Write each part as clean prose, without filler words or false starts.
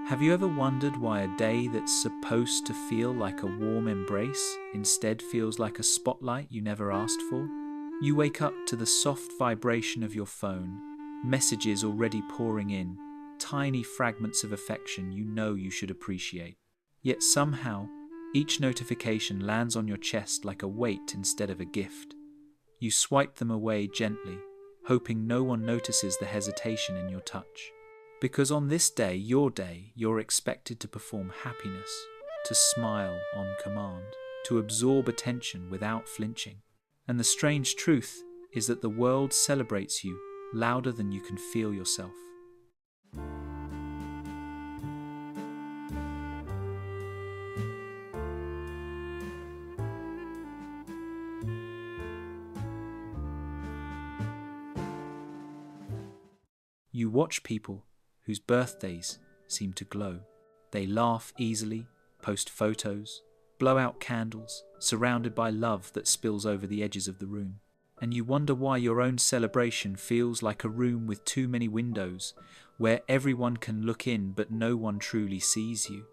Have you ever wondered why a day that's supposed to feel like a warm embrace instead feels like a spotlight you never asked for? You wake up to the soft vibration of your phone, messages already pouring in, tiny fragments of affection you know you should appreciate. Yet somehow, each notification lands on your chest like a weight instead of a gift. You swipe them away gently, hoping no one notices the hesitation in your touch. Because on this day, you're expected to perform happiness, to smile on command, to absorb attention without flinching. And the strange truth is that the world celebrates you louder than you can feel yourself. You watch people whose birthdays seem to glow. They laugh easily, post photos, blow out candles, surrounded by love that spills over the edges of the room. And you wonder why your own celebration feels like a room with too many windows, where everyone can look in but no one truly sees you.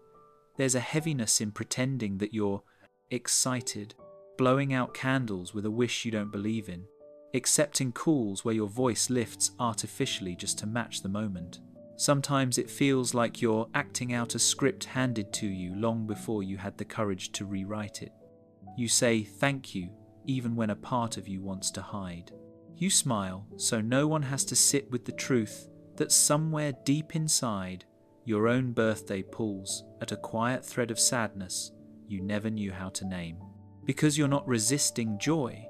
There's a heaviness in pretending that you're excited, blowing out candles with a wish you don't believe in, accepting calls where your voice lifts artificially just to match the moment. Sometimes it feels like you're acting out a script handed to you long before you had the courage to rewrite it. You say thank you even when a part of you wants to hide. You smile so no one has to sit with the truth that somewhere deep inside, your own birthday pulls at a quiet thread of sadness you never knew how to name. Because you're not resisting joy,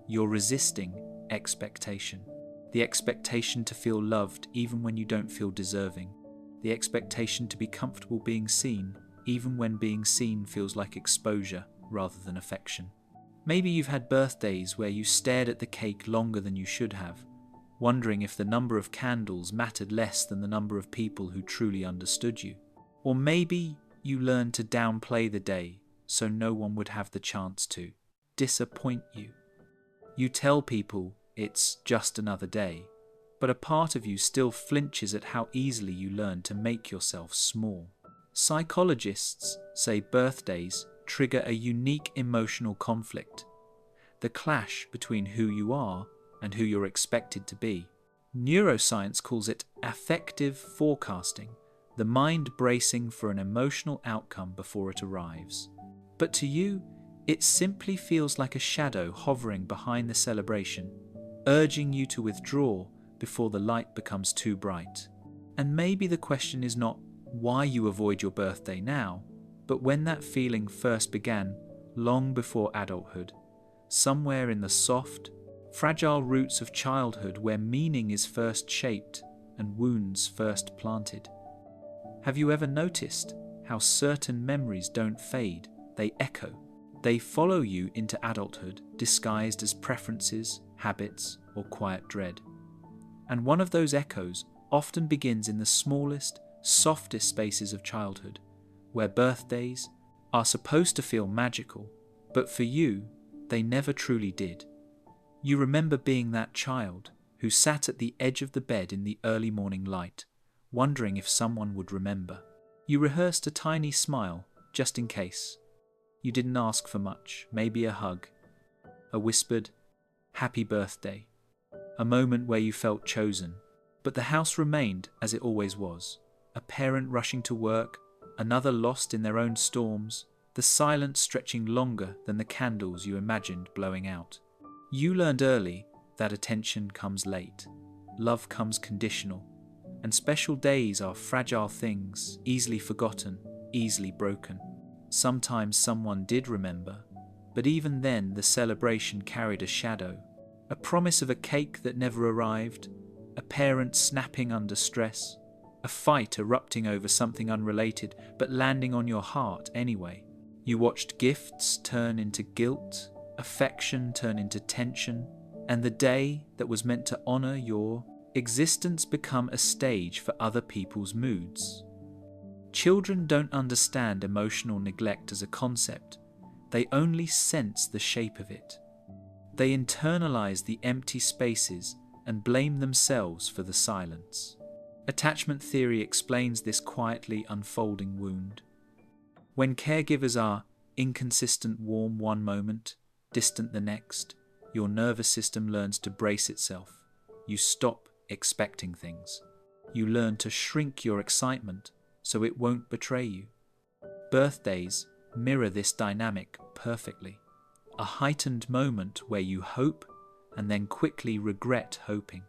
you're resisting expectation. The expectation to feel loved even when you don't feel deserving. The expectation to be comfortable being seen even when being seen feels like exposure rather than affection. Maybe you've had birthdays where you stared at the cake longer than you should have, wondering if the number of candles mattered less than the number of people who truly understood you. Or maybe you learned to downplay the day so no one would have the chance to disappoint you. You tell people it's just another day, but a part of you still flinches at how easily you learn to make yourself small. Psychologists say birthdays trigger a unique emotional conflict, the clash between who you are and who you're expected to be. Neuroscience calls it affective forecasting, the mind bracing for an emotional outcome before it arrives. But to you, it simply feels like a shadow hovering behind the celebration, urging you to withdraw before the light becomes too bright. And maybe the question is not why you avoid your birthday now, but when that feeling first began, long before adulthood, somewhere in the soft, fragile roots of childhood where meaning is first shaped and wounds first planted. Have you ever noticed how certain memories don't fade, they echo? They follow you into adulthood, disguised as preferences, habits, or quiet dread. And one of those echoes often begins in the smallest, softest spaces of childhood, where birthdays are supposed to feel magical, but for you, they never truly did. You remember being that child who sat at the edge of the bed in the early morning light, wondering if someone would remember. You rehearsed a tiny smile, just in case. You didn't ask for much, maybe a hug, a whispered, "Happy birthday," a moment where you felt chosen. But the house remained as it always was, a parent rushing to work, another lost in their own storms, the silence stretching longer than the candles you imagined blowing out. You learned early that attention comes late, love comes conditional, and special days are fragile things, easily forgotten, easily broken. Sometimes someone did remember, but even then the celebration carried a shadow, a promise of a cake that never arrived, a parent snapping under stress, a fight erupting over something unrelated but landing on your heart anyway. You watched gifts turn into guilt, affection turn into tension, and the day that was meant to honor your existence become a stage for other people's moods. Children don't understand emotional neglect as a concept. They only sense the shape of it. They internalize the empty spaces and blame themselves for the silence. Attachment theory explains this quietly unfolding wound. When caregivers are inconsistent, warm one moment, distant the next, your nervous system learns to brace itself. You stop expecting things. You learn to shrink your excitement so it won't betray you. Birthdays mirror this dynamic perfectly. A heightened moment where you hope and then quickly regret hoping.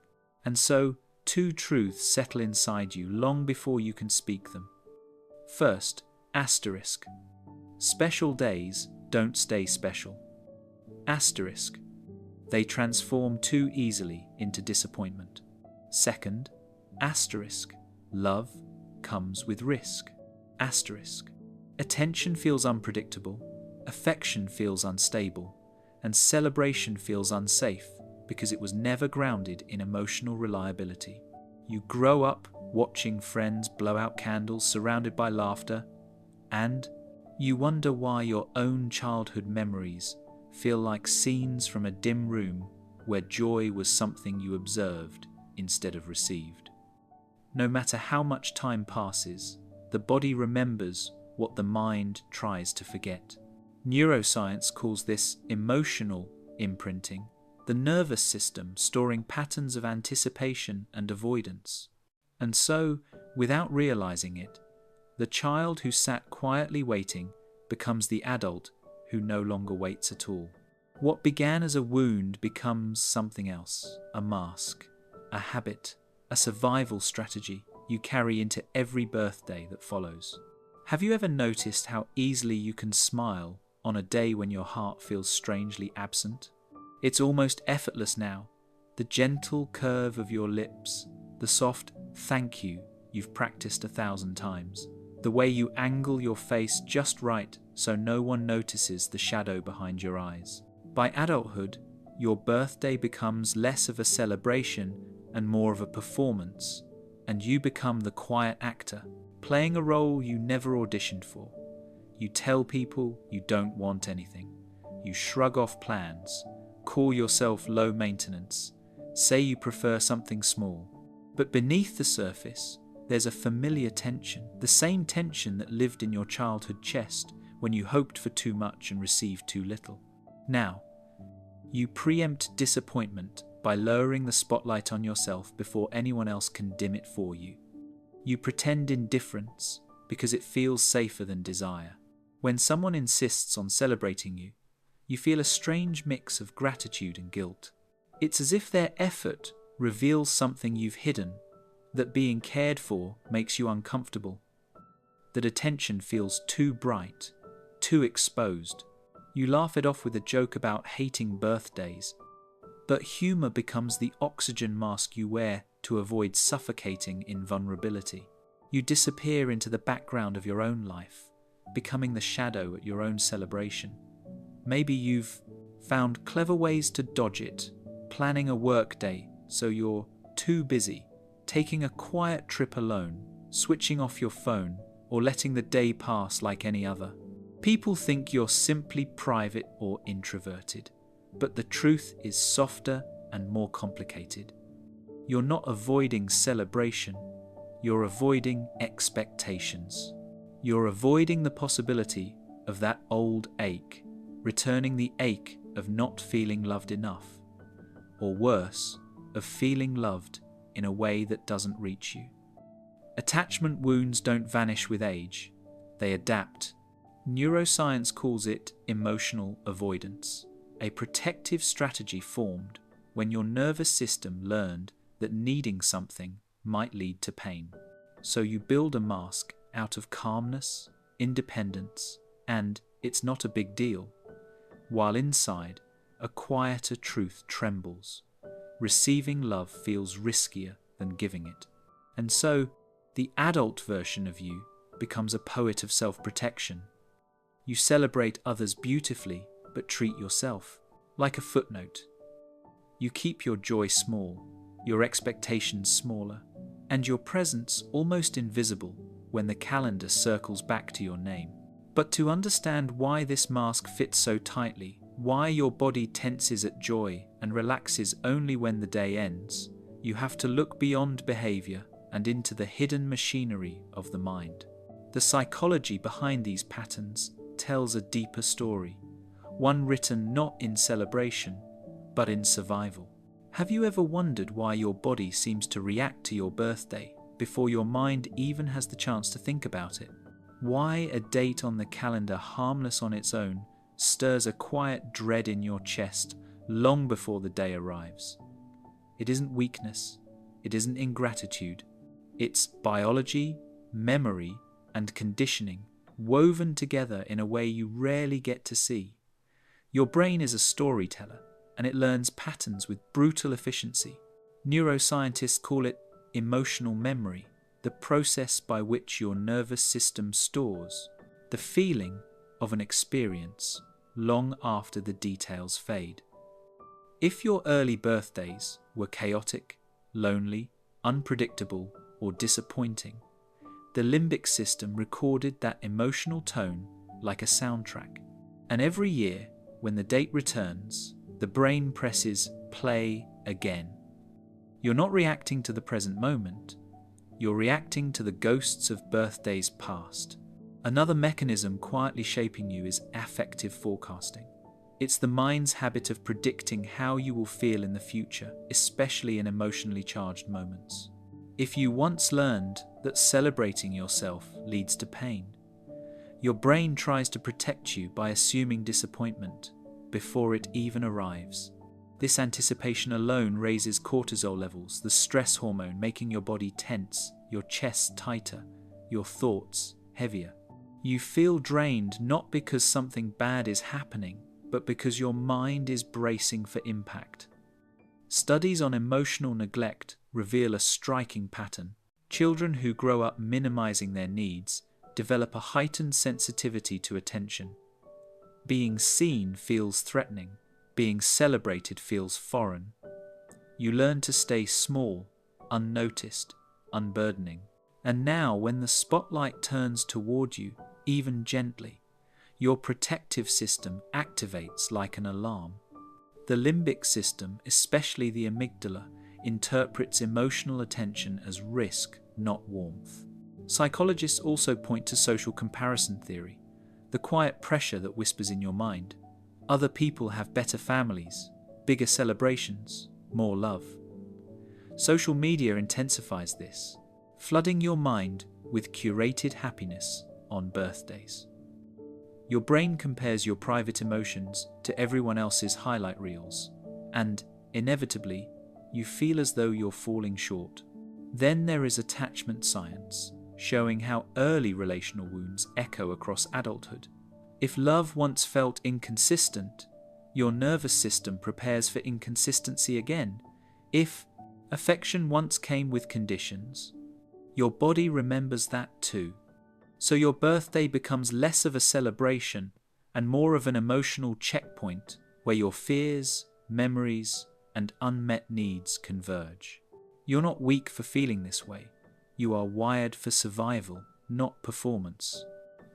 And so, two truths settle inside you long before you can speak them. First, asterisk. Special days don't stay special. Asterisk. They transform too easily into disappointment. Second, asterisk. Love comes with risk. Asterisk. Attention feels unpredictable, affection feels unstable, and celebration feels unsafe because it was never grounded in emotional reliability. You grow up watching friends blow out candles surrounded by laughter, and you wonder why your own childhood memories feel like scenes from a dim room where joy was something you observed instead of received. No matter how much time passes, the body remembers what the mind tries to forget. Neuroscience calls this emotional imprinting, the nervous system storing patterns of anticipation and avoidance. And so, without realizing it, the child who sat quietly waiting becomes the adult who no longer waits at all. What began as a wound becomes something else, a mask, a habit, a survival strategy you carry into every birthday that follows. Have you ever noticed how easily you can smile on a day when your heart feels strangely absent? It's almost effortless now. The gentle curve of your lips, the soft thank you you've practiced 1,000 times, the way you angle your face just right so no one notices the shadow behind your eyes. By adulthood, your birthday becomes less of a celebration and more of a performance, and you become the quiet actor, playing a role you never auditioned for. You tell people you don't want anything. You shrug off plans, call yourself low maintenance, say you prefer something small. But beneath the surface, there's a familiar tension, the same tension that lived in your childhood chest when you hoped for too much and received too little. Now, you preempt disappointment by lowering the spotlight on yourself before anyone else can dim it for you. You pretend indifference because it feels safer than desire. When someone insists on celebrating you, you feel a strange mix of gratitude and guilt. It's as if their effort reveals something you've hidden, that being cared for makes you uncomfortable, that attention feels too bright, too exposed. You laugh it off with a joke about hating birthdays, but humour becomes the oxygen mask you wear to avoid suffocating in vulnerability. You disappear into the background of your own life, becoming the shadow at your own celebration. Maybe you've found clever ways to dodge it, planning a work day so you're too busy, taking a quiet trip alone, switching off your phone, or letting the day pass like any other. People think you're simply private or introverted, but the truth is softer and more complicated. You're not avoiding celebration, you're avoiding expectations. You're avoiding the possibility of that old ache, returning the ache of not feeling loved enough, or worse, of feeling loved in a way that doesn't reach you. Attachment wounds don't vanish with age, they adapt. Neuroscience calls it emotional avoidance, a protective strategy formed when your nervous system learned that needing something might lead to pain. So you build a mask out of calmness, independence, and it's not a big deal, while inside, a quieter truth trembles. Receiving love feels riskier than giving it. And so, the adult version of you becomes a poet of self-protection. You celebrate others beautifully, but treat yourself like a footnote. You keep your joy small, your expectations smaller, and your presence almost invisible when the calendar circles back to your name. But to understand why this mask fits so tightly, why your body tenses at joy and relaxes only when the day ends, you have to look beyond behavior and into the hidden machinery of the mind. The psychology behind these patterns tells a deeper story, one written not in celebration, but in survival. Have you ever wondered why your body seems to react to your birthday before your mind even has the chance to think about it? Why a date on the calendar, harmless on its own, stirs a quiet dread in your chest long before the day arrives? It isn't weakness, it isn't ingratitude. It's biology, memory, and conditioning woven together in a way you rarely get to see. Your brain is a storyteller, and it learns patterns with brutal efficiency. Neuroscientists call it emotional memory, the process by which your nervous system stores the feeling of an experience long after the details fade. If your early birthdays were chaotic, lonely, unpredictable, or disappointing, the limbic system recorded that emotional tone like a soundtrack. And every year, when the date returns, the brain presses play again. You're not reacting to the present moment, you're reacting to the ghosts of birthdays past. Another mechanism quietly shaping you is affective forecasting. It's the mind's habit of predicting how you will feel in the future, especially in emotionally charged moments. If you once learned that celebrating yourself leads to pain, your brain tries to protect you by assuming disappointment before it even arrives. This anticipation alone raises cortisol levels, the stress hormone, making your body tense, your chest tighter, your thoughts heavier. You feel drained not because something bad is happening, but because your mind is bracing for impact. Studies on emotional neglect reveal a striking pattern. Children who grow up minimizing their needs develop a heightened sensitivity to attention. Being seen feels threatening. Being celebrated feels foreign. You learn to stay small, unnoticed, unburdening. And now, when the spotlight turns toward you, even gently, your protective system activates like an alarm. The limbic system, especially the amygdala, interprets emotional attention as risk, not warmth. Psychologists also point to social comparison theory, the quiet pressure that whispers in your mind. Other people have better families, bigger celebrations, more love. Social media intensifies this, flooding your mind with curated happiness on birthdays. Your brain compares your private emotions to everyone else's highlight reels, and, inevitably, you feel as though you're falling short. Then there is attachment science, showing how early relational wounds echo across adulthood. If love once felt inconsistent, your nervous system prepares for inconsistency again. If affection once came with conditions, your body remembers that too. So your birthday becomes less of a celebration and more of an emotional checkpoint where your fears, memories, and unmet needs converge. You're not weak for feeling this way. You are wired for survival, not performance.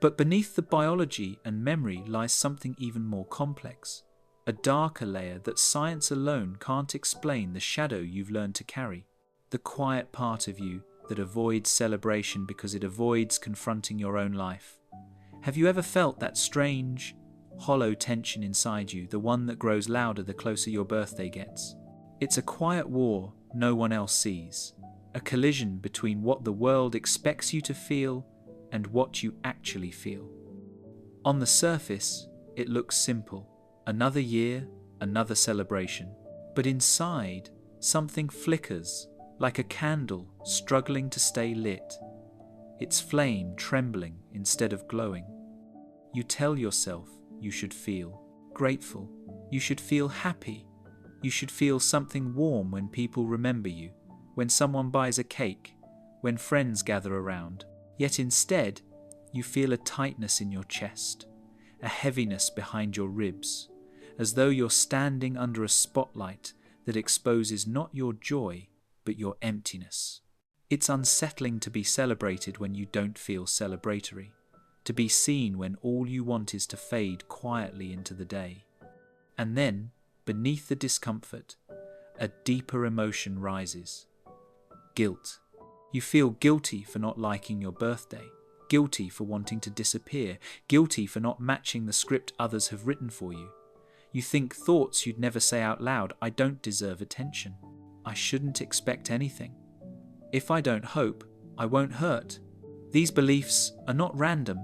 But beneath the biology and memory lies something even more complex, a darker layer that science alone can't explain, the shadow you've learned to carry, the quiet part of you that avoids celebration because it avoids confronting your own life. Have you ever felt that strange, hollow tension inside you, the one that grows louder the closer your birthday gets? It's a quiet war no one else sees, a collision between what the world expects you to feel and what you actually feel. On the surface, it looks simple. Another year, another celebration. But inside, something flickers, like a candle struggling to stay lit, its flame trembling instead of glowing. You tell yourself you should feel grateful, you should feel happy, you should feel something warm when people remember you, when someone buys a cake, when friends gather around. Yet instead, you feel a tightness in your chest, a heaviness behind your ribs, as though you're standing under a spotlight that exposes not your joy, but your emptiness. It's unsettling to be celebrated when you don't feel celebratory, to be seen when all you want is to fade quietly into the day. And then, beneath the discomfort, a deeper emotion rises: guilt. You feel guilty for not liking your birthday, guilty for wanting to disappear, guilty for not matching the script others have written for you. You think thoughts you'd never say out loud: I don't deserve attention. I shouldn't expect anything. If I don't hope, I won't hurt. These beliefs are not random.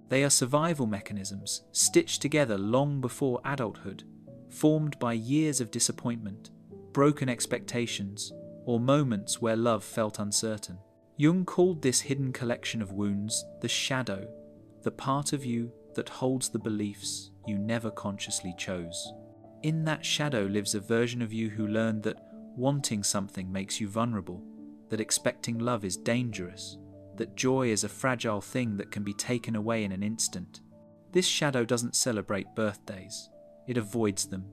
They are survival mechanisms stitched together long before adulthood, formed by years of disappointment, broken expectations, or moments where love felt uncertain. Jung called this hidden collection of wounds the shadow, the part of you that holds the beliefs you never consciously chose. In that shadow lives a version of you who learned that wanting something makes you vulnerable, that expecting love is dangerous, that joy is a fragile thing that can be taken away in an instant. This shadow doesn't celebrate birthdays. It avoids them,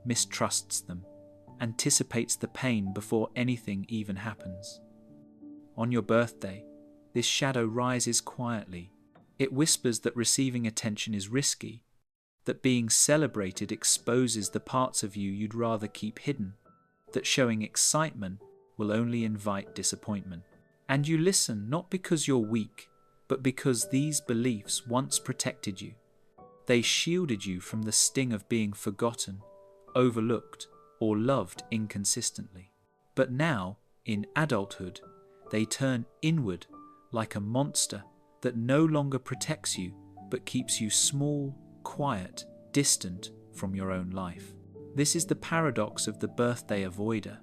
mistrusts them, anticipates the pain before anything even happens. On your birthday, this shadow rises quietly. It whispers that receiving attention is risky, that being celebrated exposes the parts of you you'd rather keep hidden, that showing excitement will only invite disappointment. And you listen not because you're weak, but because these beliefs once protected you. They shielded you from the sting of being forgotten, overlooked, or loved inconsistently. But now, in adulthood, they turn inward like a monster that no longer protects you, but keeps you small, quiet, distant from your own life. This is the paradox of the birthday avoider.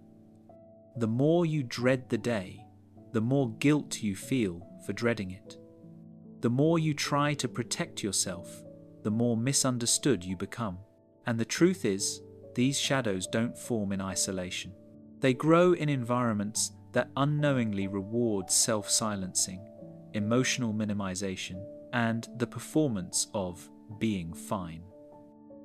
The more you dread the day, the more guilt you feel for dreading it. The more you try to protect yourself, the more misunderstood you become. And the truth is, these shadows don't form in isolation. They grow in environments that unknowingly reward self-silencing, emotional minimization, and the performance of being fine.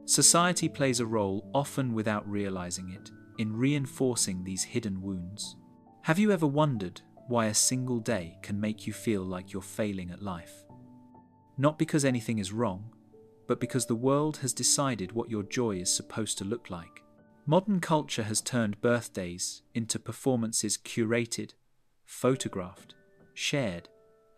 Society plays a role, often without realizing it, in reinforcing these hidden wounds. Have you ever wondered why a single day can make you feel like you're failing at life? Not because anything is wrong, but because the world has decided what your joy is supposed to look like. Modern culture has turned birthdays into performances curated, photographed, shared,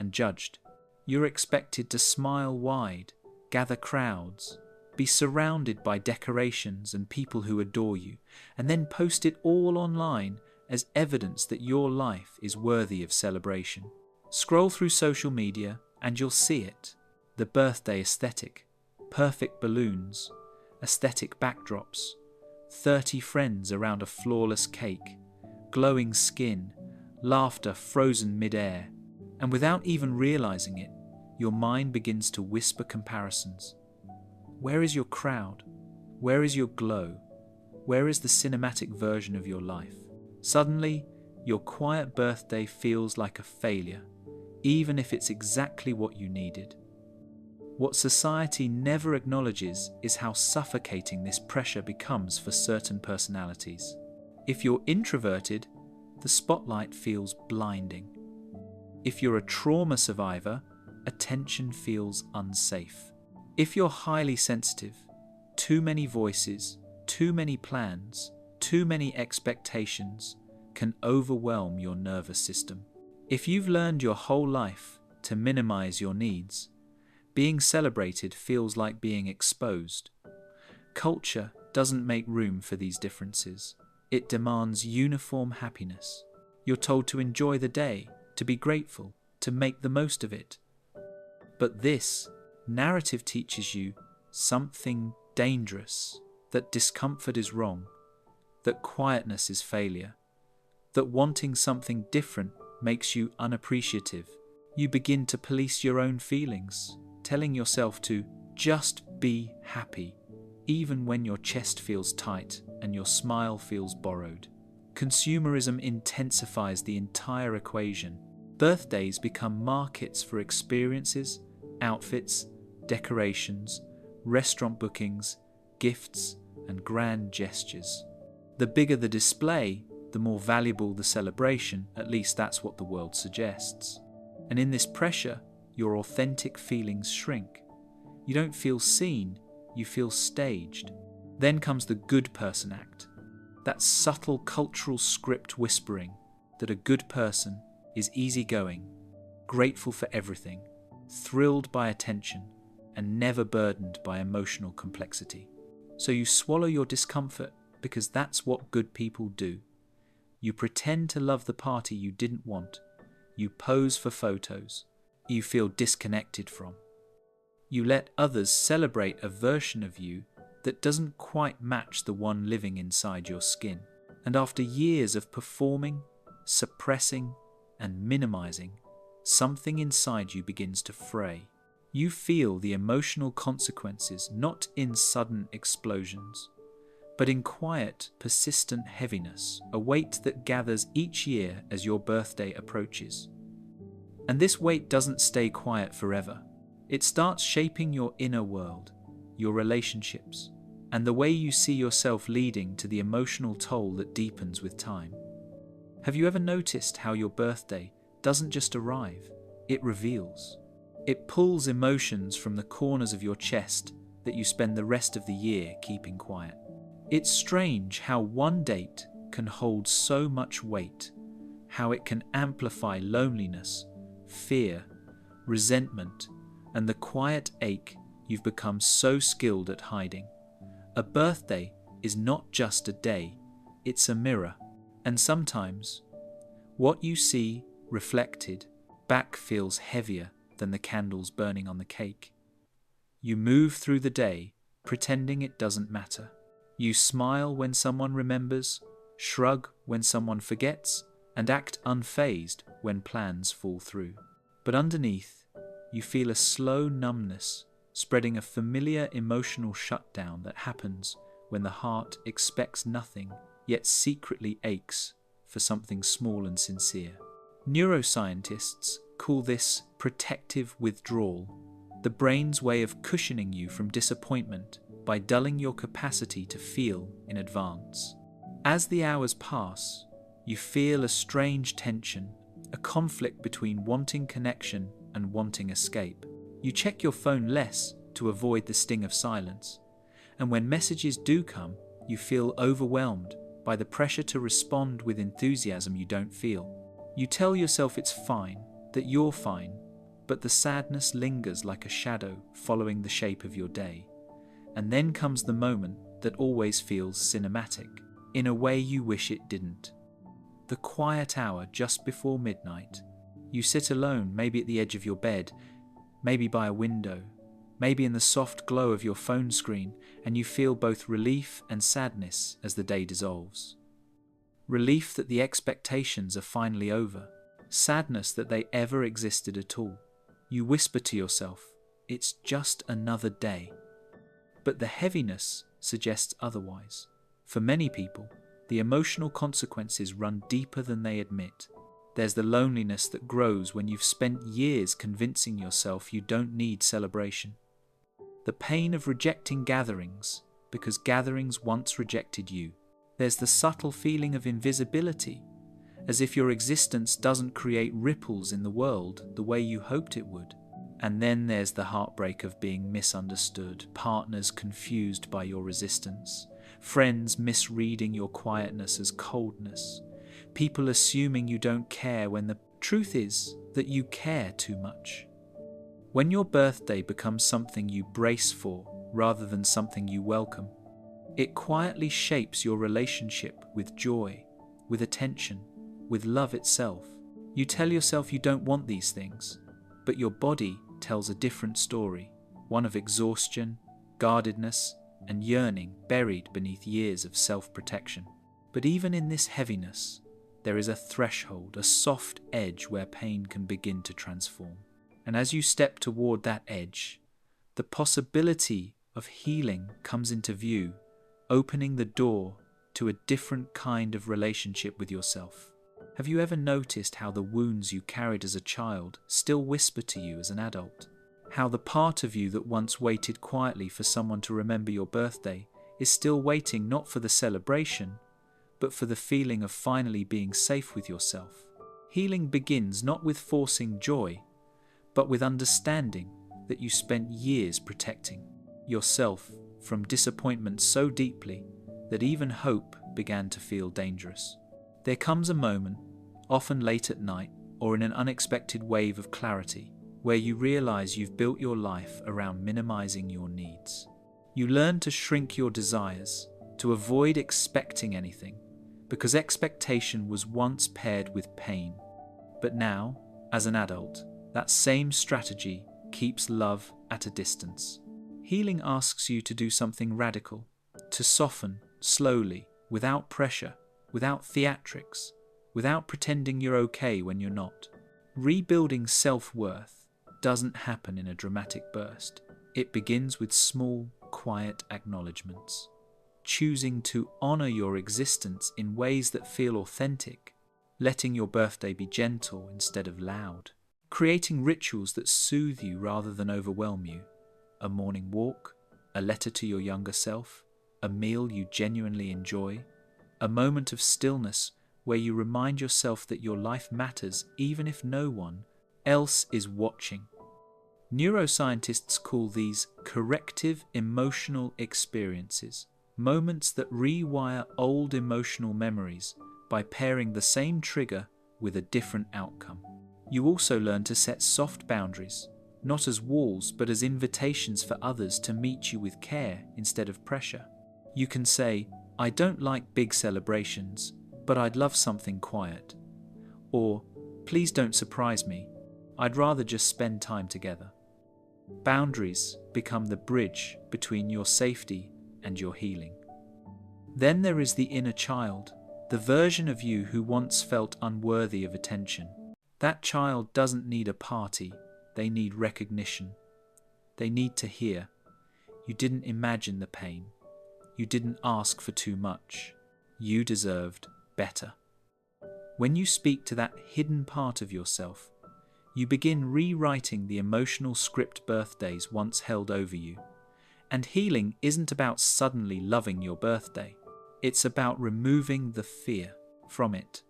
and judged. You're expected to smile wide, gather crowds, be surrounded by decorations and people who adore you, and then post it all online as evidence that your life is worthy of celebration. Scroll through social media and you'll see it. The birthday aesthetic, perfect balloons, aesthetic backdrops, 30 friends around a flawless cake, glowing skin, laughter frozen mid-air. And without even realizing it, your mind begins to whisper comparisons. Where is your crowd? Where is your glow? Where is the cinematic version of your life? Suddenly, your quiet birthday feels like a failure, even if it's exactly what you needed. What society never acknowledges is how suffocating this pressure becomes for certain personalities. If you're introverted, the spotlight feels blinding. If you're a trauma survivor, attention feels unsafe. If you're highly sensitive, too many voices, too many plans, too many expectations can overwhelm your nervous system. If you've learned your whole life to minimize your needs, being celebrated feels like being exposed. Culture doesn't make room for these differences. It demands uniform happiness. You're told to enjoy the day, to be grateful, to make the most of it. But this narrative teaches you something dangerous, that discomfort is wrong, that quietness is failure, that wanting something different makes you unappreciative. You begin to police your own feelings, telling yourself to just be happy, even when your chest feels tight and your smile feels borrowed. Consumerism intensifies the entire equation. Birthdays become markets for experiences, outfits, decorations, restaurant bookings, gifts, and grand gestures. The bigger the display, the more valuable the celebration, at least that's what the world suggests. And in this pressure, your authentic feelings shrink. You don't feel seen, you feel staged. Then comes the good person act. That subtle cultural script whispering that a good person is easygoing, grateful for everything, thrilled by attention, and never burdened by emotional complexity. So you swallow your discomfort because that's what good people do. You pretend to love the party you didn't want. You pose for photos you feel disconnected from. You let others celebrate a version of you that doesn't quite match the one living inside your skin. And after years of performing, suppressing, and minimizing, something inside you begins to fray. You feel the emotional consequences not in sudden explosions, but in quiet, persistent heaviness, a weight that gathers each year as your birthday approaches. And this weight doesn't stay quiet forever. It starts shaping your inner world, your relationships, and the way you see yourself, leading to the emotional toll that deepens with time. Have you ever noticed how your birthday doesn't just arrive, it reveals? It pulls emotions from the corners of your chest that you spend the rest of the year keeping quiet. It's strange how one date can hold so much weight, how it can amplify loneliness, fear, resentment, and the quiet ache you've become so skilled at hiding. A birthday is not just a day, it's a mirror, and sometimes what you see reflected back feels heavier than the candles burning on the cake. You move through the day pretending it doesn't matter. You smile when someone remembers, shrug when someone forgets, and act unfazed when plans fall through. But underneath, you feel a slow numbness spreading, a familiar emotional shutdown that happens when the heart expects nothing yet secretly aches for something small and sincere. Neuroscientists call this protective withdrawal, the brain's way of cushioning you from disappointment by dulling your capacity to feel in advance. As the hours pass, you feel a strange tension, a conflict between wanting connection and wanting escape. You check your phone less to avoid the sting of silence, and when messages do come, you feel overwhelmed by the pressure to respond with enthusiasm you don't feel. You tell yourself it's fine, that you're fine, but the sadness lingers like a shadow following the shape of your day. And then comes the moment that always feels cinematic, in a way you wish it didn't. The quiet hour just before midnight. You sit alone, maybe at the edge of your bed, maybe by a window, maybe in the soft glow of your phone screen, and you feel both relief and sadness as the day dissolves. Relief that the expectations are finally over, sadness that they ever existed at all. You whisper to yourself, it's just another day. But the heaviness suggests otherwise. For many people, the emotional consequences run deeper than they admit. There's the loneliness that grows when you've spent years convincing yourself you don't need celebration. The pain of rejecting gatherings because gatherings once rejected you. There's the subtle feeling of invisibility, as if your existence doesn't create ripples in the world the way you hoped it would. And then there's the heartbreak of being misunderstood, partners confused by your resistance, friends misreading your quietness as coldness, people assuming you don't care when the truth is that you care too much. When your birthday becomes something you brace for rather than something you welcome, it quietly shapes your relationship with joy, with attention, with love itself. You tell yourself you don't want these things, but your body tells a different story, one of exhaustion, guardedness, and yearning buried beneath years of self-protection. But even in this heaviness, there is a threshold, a soft edge where pain can begin to transform. And as you step toward that edge, the possibility of healing comes into view, opening the door to a different kind of relationship with yourself. Have you ever noticed how the wounds you carried as a child still whisper to you as an adult? How the part of you that once waited quietly for someone to remember your birthday is still waiting not for the celebration, but for the feeling of finally being safe with yourself? Healing begins not with forcing joy, but with understanding that you spent years protecting yourself from disappointment so deeply that even hope began to feel dangerous. There comes a moment, often late at night or in an unexpected wave of clarity, where you realize you've built your life around minimizing your needs. You learn to shrink your desires, to avoid expecting anything, because expectation was once paired with pain. But now, as an adult, that same strategy keeps love at a distance. Healing asks you to do something radical, to soften slowly, without pressure, without theatrics, without pretending you're okay when you're not. Rebuilding self-worth doesn't happen in a dramatic burst. It begins with small, quiet acknowledgements. Choosing to honor your existence in ways that feel authentic, letting your birthday be gentle instead of loud, creating rituals that soothe you rather than overwhelm you. A morning walk, a letter to your younger self, a meal you genuinely enjoy, a moment of stillness where you remind yourself that your life matters even if no one else is watching. Neuroscientists call these corrective emotional experiences, moments that rewire old emotional memories by pairing the same trigger with a different outcome. You also learn to set soft boundaries, not as walls but as invitations for others to meet you with care instead of pressure. You can say, "I don't like big celebrations, but I'd love something quiet." Or, "Please don't surprise me. I'd rather just spend time together." Boundaries become the bridge between your safety and your healing. Then there is the inner child, the version of you who once felt unworthy of attention. That child doesn't need a party, they need recognition. They need to hear, "You didn't imagine the pain. You didn't ask for too much. You deserved better." When you speak to that hidden part of yourself, you begin rewriting the emotional script birthdays once held over you. And healing isn't about suddenly loving your birthday. It's about removing the fear from it.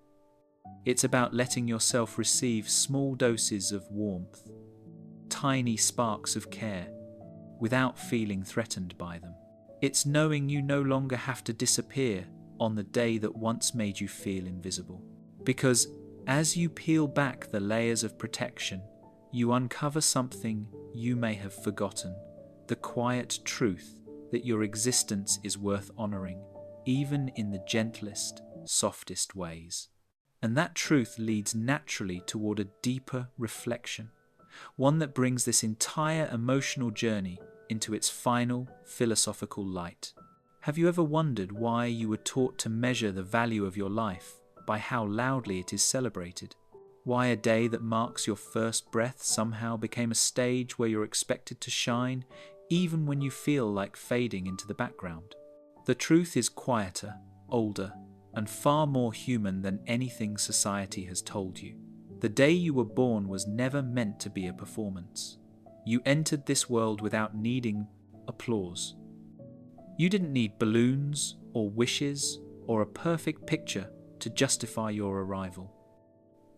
It's about letting yourself receive small doses of warmth, tiny sparks of care, without feeling threatened by them. It's knowing you no longer have to disappear on the day that once made you feel invisible. Because as you peel back the layers of protection, you uncover something you may have forgotten, the quiet truth that your existence is worth honoring, even in the gentlest, softest ways. And that truth leads naturally toward a deeper reflection, one that brings this entire emotional journey into its final philosophical light. Have you ever wondered why you were taught to measure the value of your life by how loudly it is celebrated? Why a day that marks your first breath somehow became a stage where you're expected to shine, even when you feel like fading into the background? The truth is quieter, older, and far more human than anything society has told you. The day you were born was never meant to be a performance. You entered this world without needing applause. You didn't need balloons or wishes or a perfect picture to justify your arrival.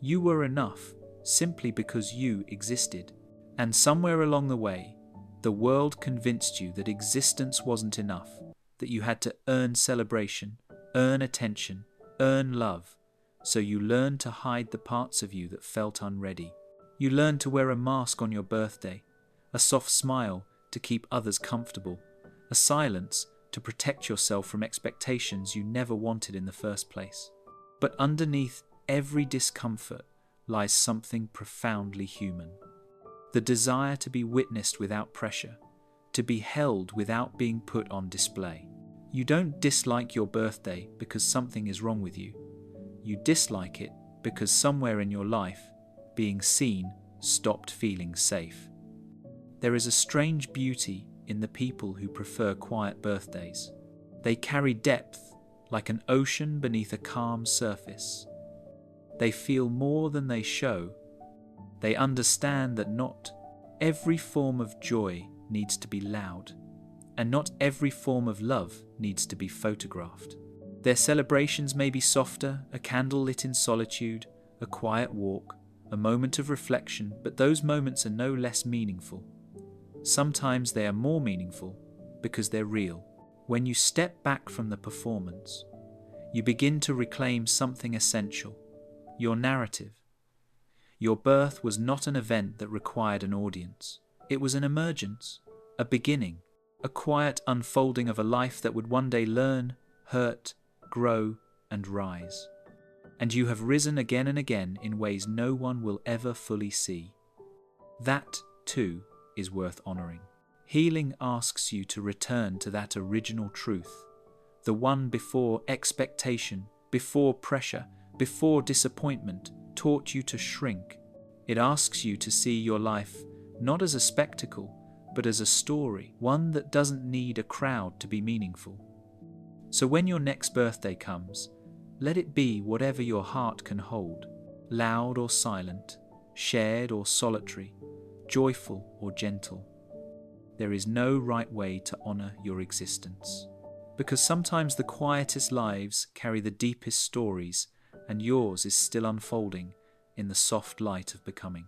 You were enough simply because you existed. And somewhere along the way, the world convinced you that existence wasn't enough, that you had to earn celebration, earn attention, earn love. So you learned to hide the parts of you that felt unready. You learned to wear a mask on your birthday, a soft smile to keep others comfortable, a silence to protect yourself from expectations you never wanted in the first place. But underneath every discomfort lies something profoundly human. The desire to be witnessed without pressure, to be held without being put on display. You don't dislike your birthday because something is wrong with you. You dislike it because somewhere in your life, being seen stopped feeling safe. There is a strange beauty in the people who prefer quiet birthdays. They carry depth like an ocean beneath a calm surface. They feel more than they show. They understand that not every form of joy needs to be loud, and not every form of love needs to be photographed. Their celebrations may be softer, a candle lit in solitude, a quiet walk, a moment of reflection, but those moments are no less meaningful. Sometimes they are more meaningful because they're real. When you step back from the performance, you begin to reclaim something essential, your narrative. Your birth was not an event that required an audience. It was an emergence, a beginning, a quiet unfolding of a life that would one day learn, hurt, grow, and rise. And you have risen again and again in ways no one will ever fully see. That, too, is worth honouring. Healing asks you to return to that original truth, the one before expectation, before pressure, before disappointment taught you to shrink. It asks you to see your life not as a spectacle, but as a story, one that doesn't need a crowd to be meaningful. So when your next birthday comes, let it be whatever your heart can hold, loud or silent, shared or solitary, joyful or gentle. There is no right way to honour your existence, because sometimes the quietest lives carry the deepest stories, and yours is still unfolding in the soft light of becoming.